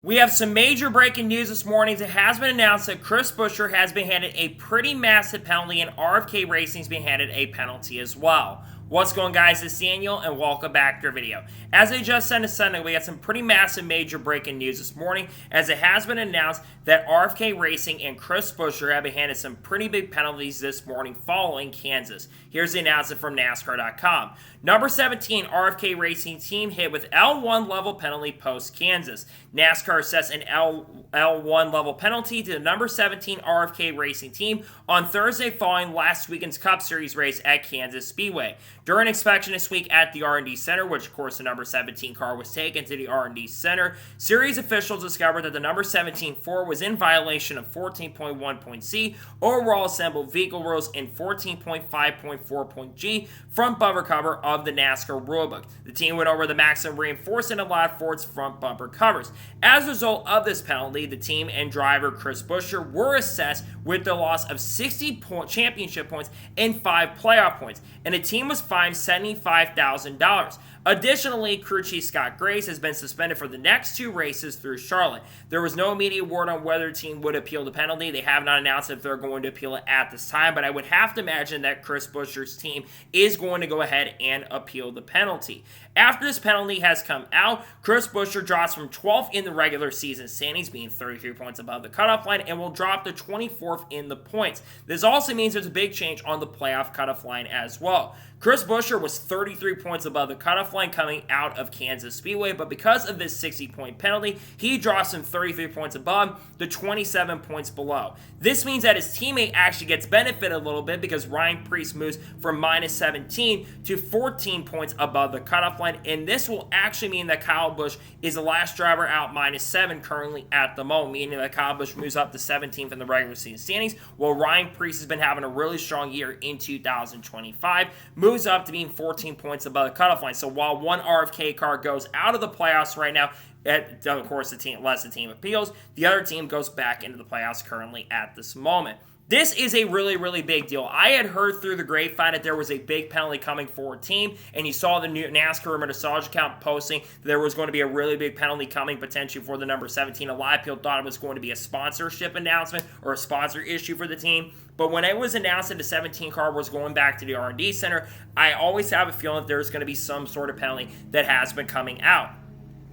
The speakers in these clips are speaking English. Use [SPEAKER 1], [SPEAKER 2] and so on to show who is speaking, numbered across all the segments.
[SPEAKER 1] We have some major breaking news this morning. It has been announced that Chris Buescher has been handed a pretty massive penalty, and RFK Racing's been handed a penalty as well. What's going on, guys? It's Daniel, and welcome back to our video. As I just said on Sunday, we got some pretty massive major breaking news this morning, as it has been announced that RFK Racing and Chris Buescher have been handed some pretty big penalties this morning following Kansas. Here's the announcement from NASCAR.com. Number 17 RFK Racing team hit with L1 level penalty post Kansas. NASCAR assessed an L1 level penalty to the number 17 RFK Racing team on Thursday following last weekend's Cup Series race at Kansas Speedway. During inspection this week at the R&D Center, which of course the number 17 car was taken to the R&D Center, series officials discovered that the number 17 Ford was in violation of 14.1.c overall assembled vehicle rules and 14.5.4.g front bumper cover of the NASCAR rulebook. The team went over the maximum reinforcement allowed for its front bumper covers. As a result of this penalty, the team and driver Chris Buescher were assessed with the loss of 60 championship points and 5 playoff points, and the team was fined $75,000. Additionally, crew chief Scott Grace has been suspended for the next 2 races through Charlotte. There was no immediate word on whether the team would appeal the penalty. They have not announced if they're going to appeal it at this time, but I would have to imagine that Chris Buescher's team is going to go ahead and appeal the penalty. After this penalty has come out, Chris Buescher drops from 12th in the regular season standings, being 33 points above the cutoff line, and will drop to 24th in the points. This also means there's a big change on the playoff cutoff line as well. Chris Buescher was 33 points above the cutoff line coming out of Kansas Speedway, but because of this 60-point penalty, he drops from 33 points above to 27 points below. This means that his teammate actually gets benefited a little bit because Ryan Preece moves from minus 17 to 14 points above the cutoff line, and this will actually mean that Kyle Busch is the last driver out minus 7 currently at the moment, meaning that Kyle Busch moves up to 17th in the regular season standings, while Ryan Preece has been having a really strong year in 2025, moves up to being 14 points above the cutoff line. So while one RFK car goes out of the playoffs right now, of course, the team appeals, the other team goes back into the playoffs currently at this moment. This is a really, really big deal. I had heard through the grapevine that there was a big penalty coming for a team, and you saw the new NASCAR Rumor Nostalgia account posting that there was going to be a really big penalty coming potentially for the number 17. A lot of people thought it was going to be a sponsorship announcement or a sponsor issue for the team. But when it was announced that the 17 car was going back to the R&D Center, I always have a feeling that there's going to be some sort of penalty that has been coming out.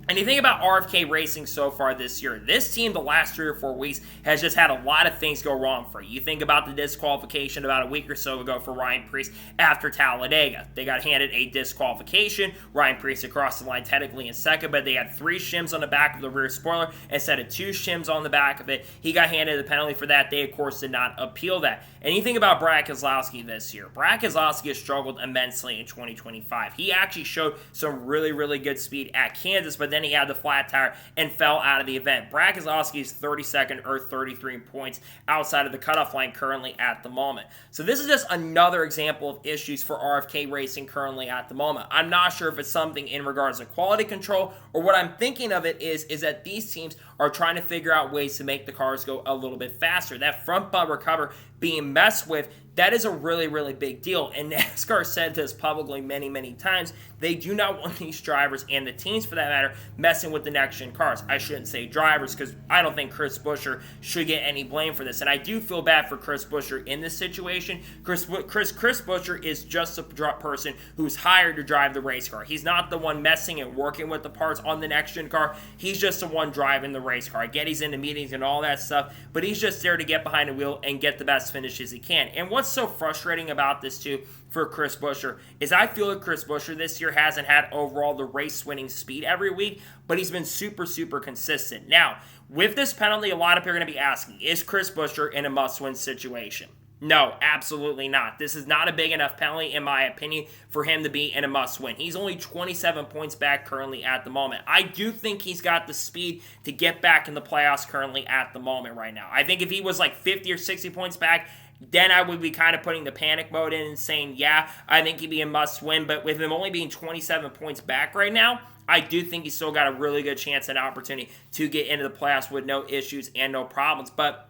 [SPEAKER 1] And you think about RFK Racing so far this year, this team the last 3 or 4 weeks has just had a lot of things go wrong for you. You think about the disqualification about a week or so ago for Ryan Preece after Talladega. They got handed a disqualification. Ryan Preece across the line technically in second, but they had 3 shims on the back of the rear spoiler instead of 2 shims on the back of it. He got handed the penalty for that. They, of course, did not appeal that. And you think about Brad Keselowski this year. Brad Keselowski has struggled immensely in 2025. He actually showed some really, really good speed at Kansas, but then he had the flat tire and fell out of the event. Brad Keselowski is 32nd or 33 points outside of the cutoff line currently at the moment. So this is just another example of issues for RFK Racing currently at the moment. I'm not sure if it's something in regards to quality control, or what I'm thinking of it is that these teams are trying to figure out ways to make the cars go a little bit faster. That front bumper cover being messed with, that is a really, really big deal. And NASCAR said this publicly many, many times. They do not want these drivers, and the teams for that matter, messing with the next-gen cars. I shouldn't say drivers, because I don't think Chris Buescher should get any blame for this. And I do feel bad for Chris Buescher in this situation. Chris Buescher is just a person who's hired to drive the race car. He's not the one messing and working with the parts on the next-gen car. He's just the one driving the race car. I get he's in the meetings and all that stuff, but he's just there to get behind the wheel and get the best finishes he can. And what's so frustrating about this too for Chris Buescher is I feel that Chris Buescher this year hasn't had overall the race winning speed every week, but he's been super, super consistent. Now, with this penalty, a lot of people are going to be asking, is Chris Buescher in a must-win situation? No, absolutely not. This is not a big enough penalty, in my opinion, for him to be in a must-win. He's only 27 points back currently at the moment. I do think he's got the speed to get back in the playoffs currently at the moment right now. I think if he was like 50 or 60 points back, then I would be kind of putting the panic mode in and saying, yeah, I think he'd be a must-win. But with him only being 27 points back right now, I do think he's still got a really good chance and opportunity to get into the playoffs with no issues and no problems. But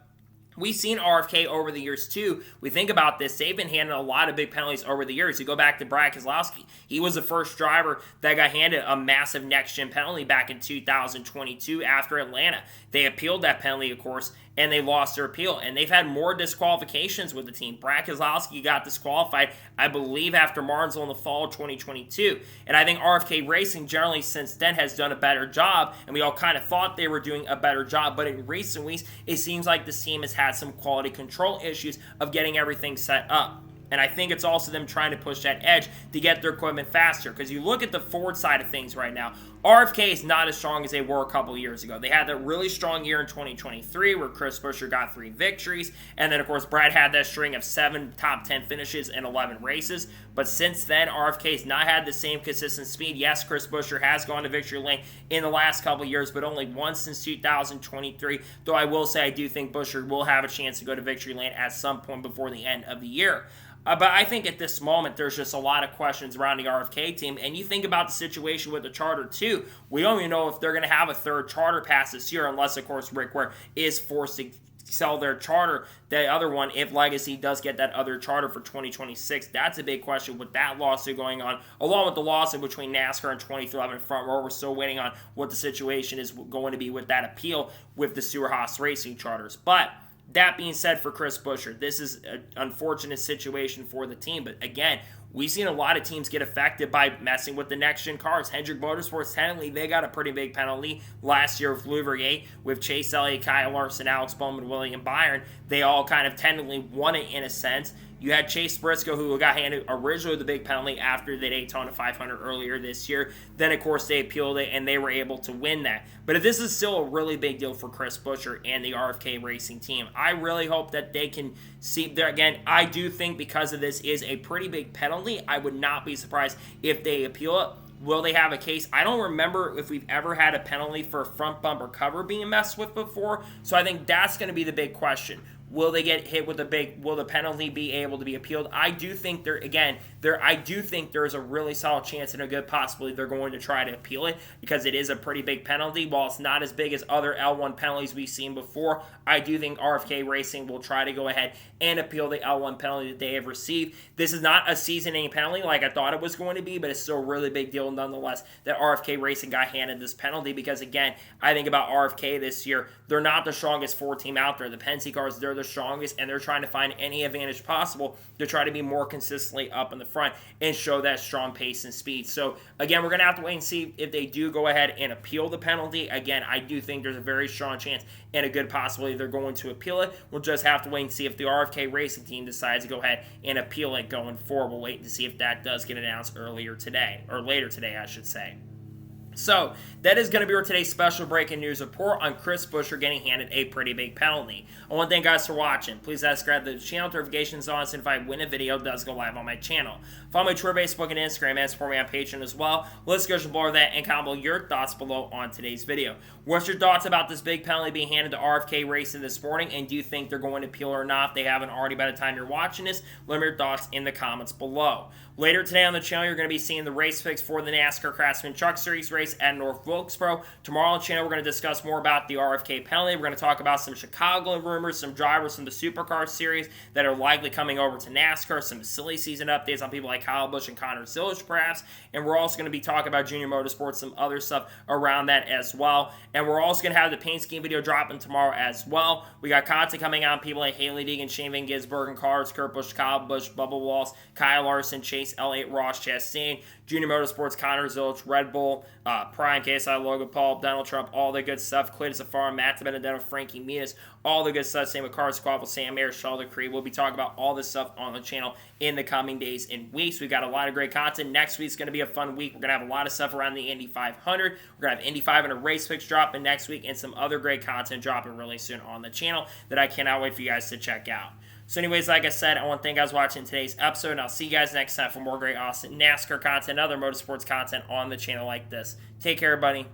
[SPEAKER 1] We've seen RFK over the years too. We think about this, they've been handed a lot of big penalties over the years. You go back to Brad Keselowski. He was the first driver that got handed a massive next-gen penalty back in 2022 after Atlanta. They appealed that penalty, of course, and they lost their appeal. And they've had more disqualifications with the team. Brad Keselowski got disqualified, I believe, after Martinsville in the fall of 2022. And I think RFK Racing generally since then has done a better job, and we all kind of thought they were doing a better job. But in recent weeks, it seems like this team has had some quality control issues of getting everything set up. And I think it's also them trying to push that edge to get their equipment faster. Because you look at the Ford side of things right now, RFK is not as strong as they were a couple years ago. They had that really strong year in 2023 where Chris Buescher got 3 victories. And then, of course, Brad had that string of 7 top 10 finishes in 11 races. But since then, RFK has not had the same consistent speed. Yes, Chris Buescher has gone to victory lane in the last couple years, but only once since 2023. Though I will say I do think Buescher will have a chance to go to victory lane at some point before the end of the year. But I think at this moment, there's just a lot of questions around the RFK team. And you think about the situation with the charter, too. We don't even know if they're going to have a third charter pass this year, unless, of course, Rick Ware is forced to sell their charter, the other one, if Legacy does get that other charter for 2026. That's a big question with that lawsuit going on, along with the lawsuit between NASCAR and 2011 Front Row. We're still waiting on what the situation is going to be with that appeal with the Stewart-Haas Racing charters. But that being said, for Chris Buescher, this is an unfortunate situation for the team. But again, we've seen a lot of teams get affected by messing with the next-gen cars. Hendrick Motorsports, technically, they got a pretty big penalty last year with Louvergate, with Chase Elliott, Kyle Larson, Alex Bowman, William Byron. They all kind of technically won it in a sense. You had Chase Briscoe, who got handed originally the big penalty after the Daytona 500 earlier this year. Then, of course, they appealed it, and they were able to win that. But this is still a really big deal for Chris Buescher and the RFK Racing team. I really hope that they can see there. Again, I do think because of this is a pretty big penalty, I would not be surprised if they appeal it. Will they have a case? I don't remember if we've ever had a penalty for a front bumper cover being messed with before. So I think that's going to be the big question. Will they get hit with will the penalty be able to be appealed? I do think I do think there's a really solid chance and a good possibility they're going to try to appeal it because it is a pretty big penalty. While it's not as big as other L1 penalties we've seen before, I do think RFK Racing will try to go ahead and appeal the L1 penalty that they have received. This is not a season-ending penalty like I thought it was going to be, but it's still a really big deal nonetheless that RFK Racing got handed this penalty because, again, I think about RFK this year, they're not the strongest Ford team out there. The Penske cars, they're the strongest, and they're trying to find any advantage possible to try to be more consistently up in the front and show that strong pace and speed. So, again, we're going to have to wait and see if they do go ahead and appeal the penalty. Again, I do think there's a very strong chance and a good possibility they're going to appeal it. We'll just have to wait and see if the RFK Racing team decides to go ahead and appeal it going forward. We'll wait to see if that does get announced later today, I should say. So, that is going to be our today's special breaking news report on Chris Buescher getting handed a pretty big penalty. I want to thank you guys for watching. Please subscribe to the channel, notifications on, so if I win a video, it does go live on my channel. Follow my Twitter, Facebook, and Instagram, and support me on Patreon as well. Let's go below that and comment below your thoughts below on today's video. What's your thoughts about this big penalty being handed to RFK Racing this morning, and do you think they're going to appeal or not? If they haven't already by the time you're watching this, let me know your thoughts in the comments below. Later today on the channel, you're going to be seeing the race picks for the NASCAR Craftsman Truck Series race at North Wilkesboro. Tomorrow on the channel, we're going to discuss more about the RFK penalty. We're going to talk about some Chicago rumors, some drivers from the Supercar Series that are likely coming over to NASCAR, some silly season updates on people like Kyle Busch and Connor Zilisch, perhaps. And we're also going to be talking about Junior Motorsports, some other stuff around that as well. And we're also going to have the paint scheme video dropping tomorrow as well. We got content coming out on people like Haley Deegan, Shane Van Gisbergen, Cars, Kurt Busch, Kyle Busch, Bubba Wallace, Kyle Larson, Chase Elliott, Ross Chastain, Junior Motorsports, Connor Zilisch, Red Bull, Prime, KSI, Logan Paul, Donald Trump, all the good stuff. Clayton Safar, Matt Benedetto, Frankie Muniz, all the good stuff. Same with Cars Squabble, Sam Mayer, Sheldon Creed. We'll be talking about all this stuff on the channel in the coming days and weeks. We've got a lot of great content. Next week's going to be a fun week. We're going to have a lot of stuff around the Indy 500. We're going to have Indy 500 race picks dropping next week and some other great content dropping really soon on the channel that I cannot wait for you guys to check out. So anyways, like I said, I want to thank you guys for watching today's episode, and I'll see you guys next time for more great, awesome NASCAR content and other motorsports content on the channel like this. Take care, everybody.